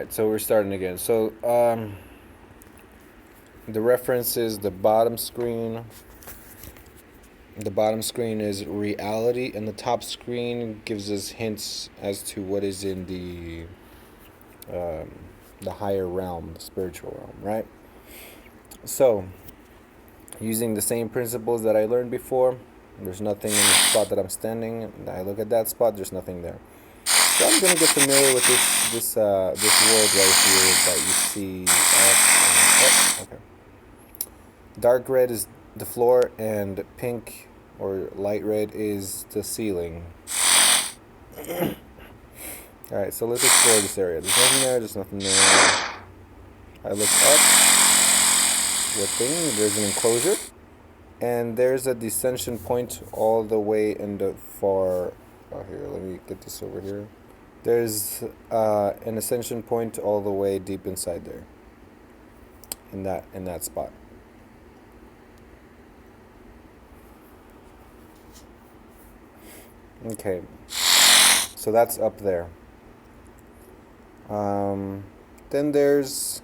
Alright, so we're starting again. So, the reference is the bottom screen. The bottom screen is reality, and the top screen gives us hints as to what is in the higher realm, the spiritual realm, right? So, using the same principles that I learned before, there's nothing in the spot that I'm standing. I look at that spot, there's nothing there. So I'm gonna get familiar with this world right here that you see. Okay. Dark red is the floor, and pink or light red is the ceiling. All right, so let's explore this area. There's nothing there. There's nothing there. I look up. What thing? There's an enclosure, and there's a descension point all the way in the far. Oh, here. Let me get this over here. There's an ascension point all the way deep inside there. In that spot. Okay, so that's up there. Then there's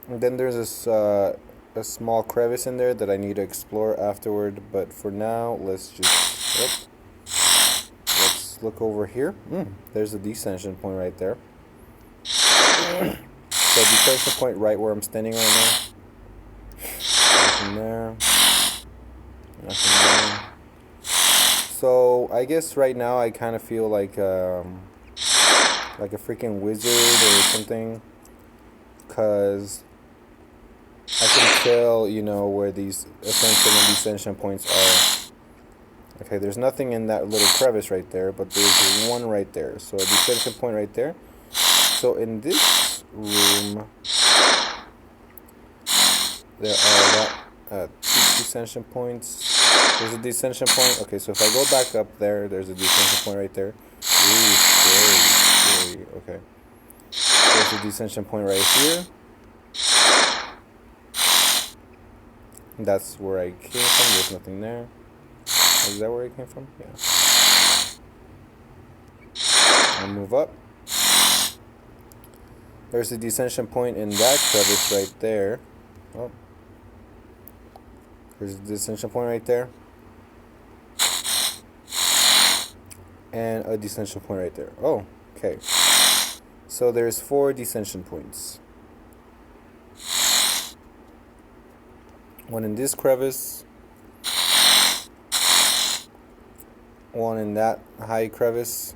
this a small crevice in there that I need to explore afterward. But for now, let's look over here. There's a descension point right there. So descension point right where I'm standing right now. Nothing there. Nothing there. So I guess right now I kind of feel like a freaking wizard or something, cause I can tell, where these ascension and descension points are. Okay, there's nothing in that little crevice right there, but there's one right there. So a descension point right there. So in this room, there are two descension points. There's a descension point. Okay, so if I go back up there, there's a descension point right there. Ooh, scary. Okay. There's a descension point right here. That's where I came from. There's nothing there. Is that where I came from? Yeah. I'll move up. There's a descension point in that crevice right there. Oh. There's a descension point right there. And a descension point right there. Oh, okay. So there's 4 descension points. One in this crevice. One in that high crevice.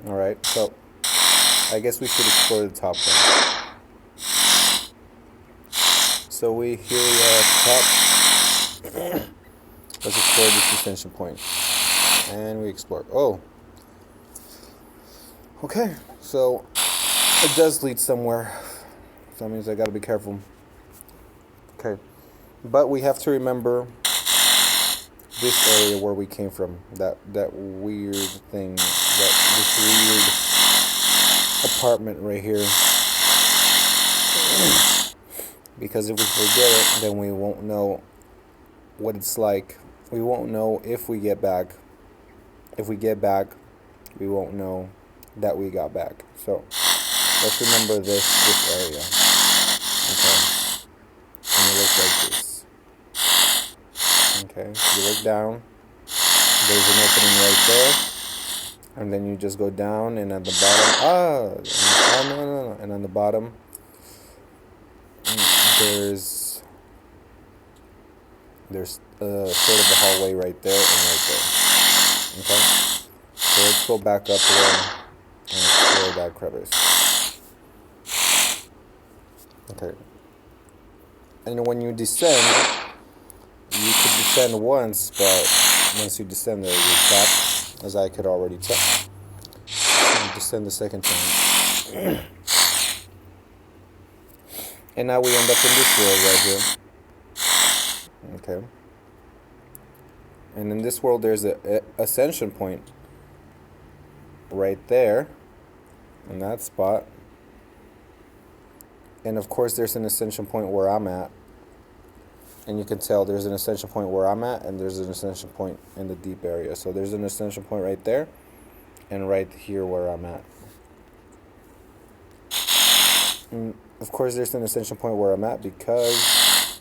Alright, so I guess we should explore the top one. So here we are at the top. Let's explore this descension point. And we explore. Oh. Okay, so it does lead somewhere. So that means I gotta be careful. Okay. But we have to remember this area where we came from. That weird thing. This weird apartment right here. Because if we forget it, then we won't know what it's like. We won't know if we get back. If we get back, we won't know that we got back. So let's remember this area. Okay. And it looks like this. Okay. You look down. There's an opening right there. And then you just go down, and at the bottom, no. And on the bottom, there's sort of a hallway right there and right there. Okay? So let's go back up there and explore that crevice. Okay. And when you descend, you could descend once, but once you descend there, you're trapped, as I could already tell. You descend the second time. And now we end up in this world right here. Okay. And in this world, there's a ascension point right there, in that spot. And of course, there's an ascension point where I'm at. And you can tell there's an ascension point where I'm at, and there's an ascension point in the deep area. So there's an ascension point right there. and right here where I'm at. And of course, there's an ascension point where I'm at because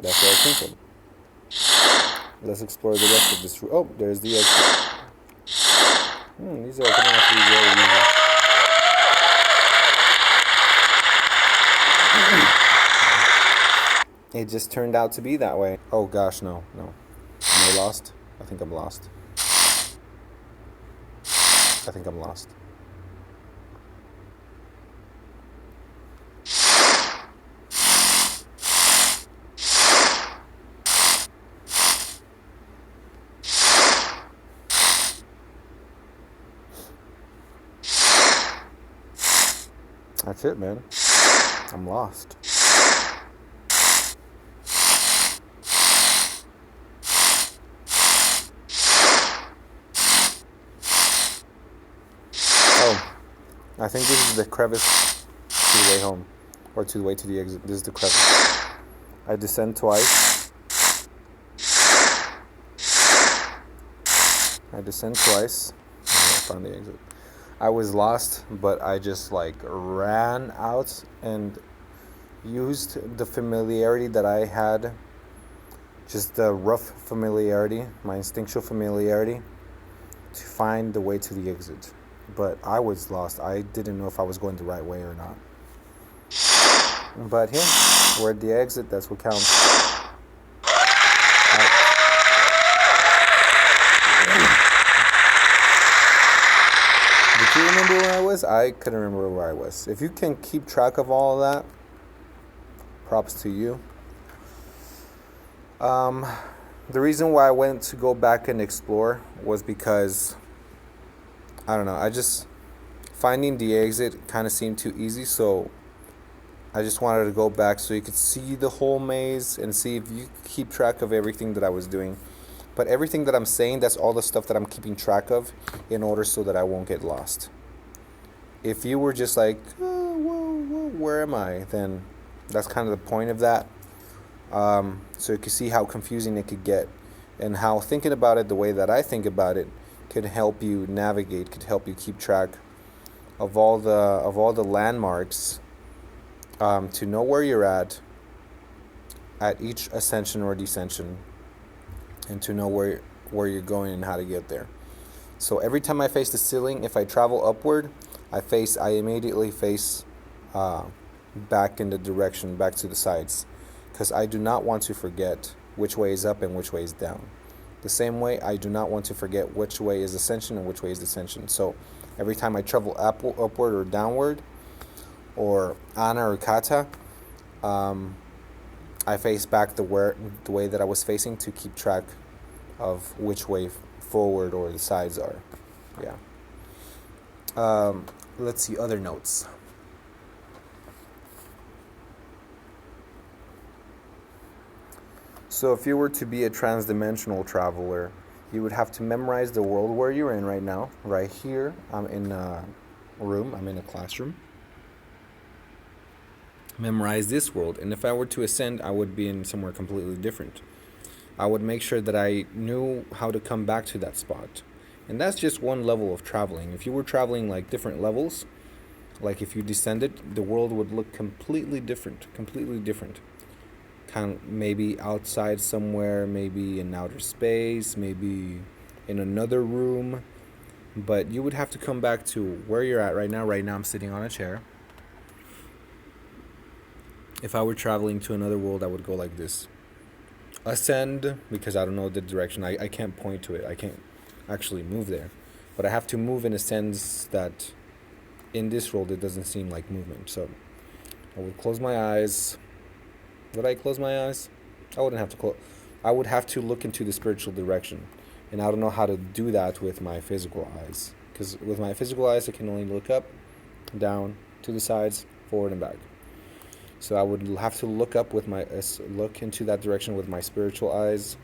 that's where I came from. Let's explore the rest of this room. Oh, there's the exit. These are coming out to be very easy. It just turned out to be that way. Oh gosh, no. Am I lost? I think I'm lost. That's it, man. I'm lost. Oh, I think this is the crevice to the way home, or to the way to the exit. This is the crevice. I descend twice. I found the exit. I was lost, but I just like ran out and used the familiarity that I had, just the rough familiarity, my instinctual familiarity, to find the way to the exit. But I was lost. I didn't know if I was going the right way or not. But here, we're at the exit. That's what counts. Did you remember where I was? I couldn't remember where I was. If you can keep track of all of that, props to you. The reason why I went to go back and explore was because, I don't know, finding the exit kind of seemed too easy, so I just wanted to go back so you could see the whole maze and see if you keep track of everything that I was doing. But everything that I'm saying, that's all the stuff that I'm keeping track of in order so that I won't get lost. If you were just like, whoa, where am I? Then that's kind of the point of that. So you can see how confusing it could get, and how thinking about it the way that I think about it could help you navigate, could help you keep track of all the landmarks, to know where you're at each ascension or descension, and to know where you're going and how to get there. So every time I face the ceiling, if I travel upward, I immediately face back in the direction, back to the sides, because I do not want to forget which way is up and which way is down. The same way, I do not want to forget which way is ascension and which way is descension. So every time I travel upward or downward, or ana or kata, I face back the way that I was facing to keep track of which way forward or the sides are. Yeah. Let's see other notes. So if you were to be a transdimensional traveler, you would have to memorize the world where you're in right now. Right here, I'm in a room, I'm in a classroom. Memorize this world, and if I were to ascend, I would be in somewhere completely different. I would make sure that I knew how to come back to that spot. And that's just one level of traveling. If you were traveling like different levels, like if you descended, the world would look completely different. Kind of maybe outside somewhere, maybe in outer space, maybe in another room. But you would have to come back to where you're at right now. Right now I'm sitting on a chair. If I were traveling to another world, I would go like this. Ascend, because I don't know the direction. I can't point to it. I can't actually move there. But I have to move in a sense that in this world it doesn't seem like movement. So I would close my eyes. Would I close my eyes? I wouldn't have to close. I would have to look into the spiritual direction. And I don't know how to do that with my physical eyes. Because with my physical eyes, I can only look up, down, to the sides, forward and back. So I would have to look into that direction with my spiritual eyes.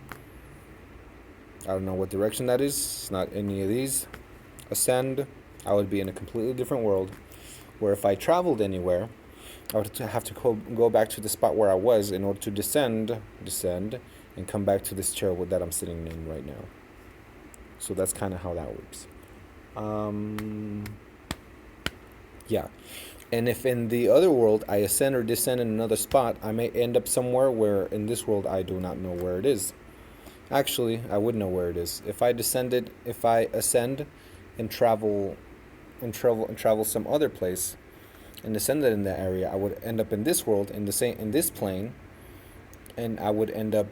I don't know what direction that is. It's not any of these. Ascend. I would be in a completely different world, where if I traveled anywhere, I would have to go back to the spot where I was in order to descend, and come back to this chair that I'm sitting in right now. So that's kind of how that works. Yeah. And if in the other world I ascend or descend in another spot, I may end up somewhere where in this world I do not know where it is. Actually, I would know where it is. If I ascend and travel some other place and ascended in that area, I would end up in this world in this plane, and I would end up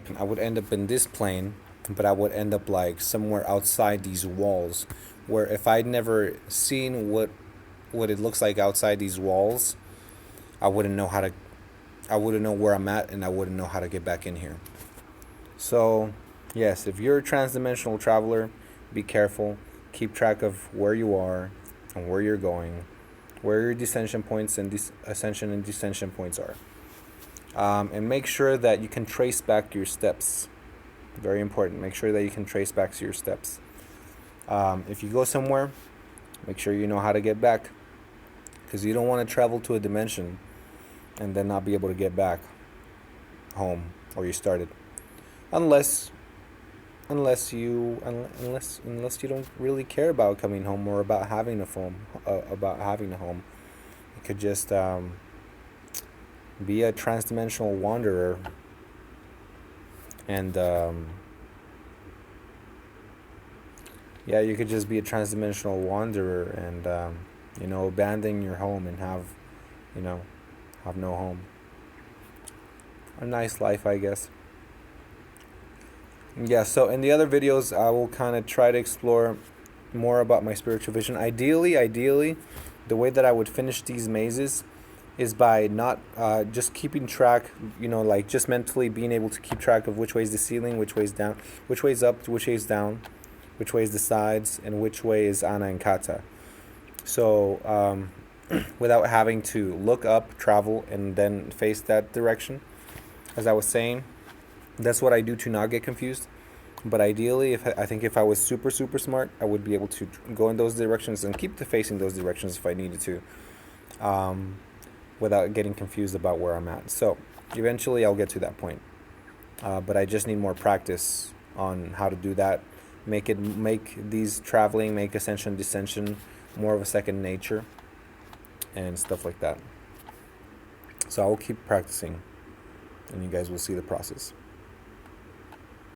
in this plane, but I would end up like somewhere outside these walls, where if I'd never seen what it looks like outside these walls, I wouldn't know how to I wouldn't know where I'm at, and I wouldn't know how to get back in here. So, yes, if you're a transdimensional traveler, be careful. Keep track of where you are and where you're going, where your descension points and ascension and descension points are. And make sure that you can trace back your steps. Very important. Make sure that you can trace back to your steps. If you go somewhere, make sure you know how to get back, because you don't want to travel to a dimension and then not be able to get back home where you started, unless you don't really care about coming home or about having a home. You could just be a transdimensional wanderer and yeah, you could just be a transdimensional wanderer and abandon your home and have no home. A nice life, I guess. Yeah, so in the other videos I will kind of try to explore more about my spiritual vision. Ideally, the way that I would finish these mazes is by not just keeping track, like just mentally being able to keep track of which way is the ceiling, which way is down, which way is up, which way is down, which way is the sides, and which way is Ana and Kata. So without having to look up, travel, and then face that direction, as I was saying, that's what I do to not get confused. But ideally, if I was super smart, I would be able to go in those directions and keep facing those directions if I needed to, without getting confused about where I'm at. So eventually I'll get to that point, but I just need more practice on how to do that. Make ascension, descension more of a second nature and stuff like that. So I will keep practicing, and you guys will see the process.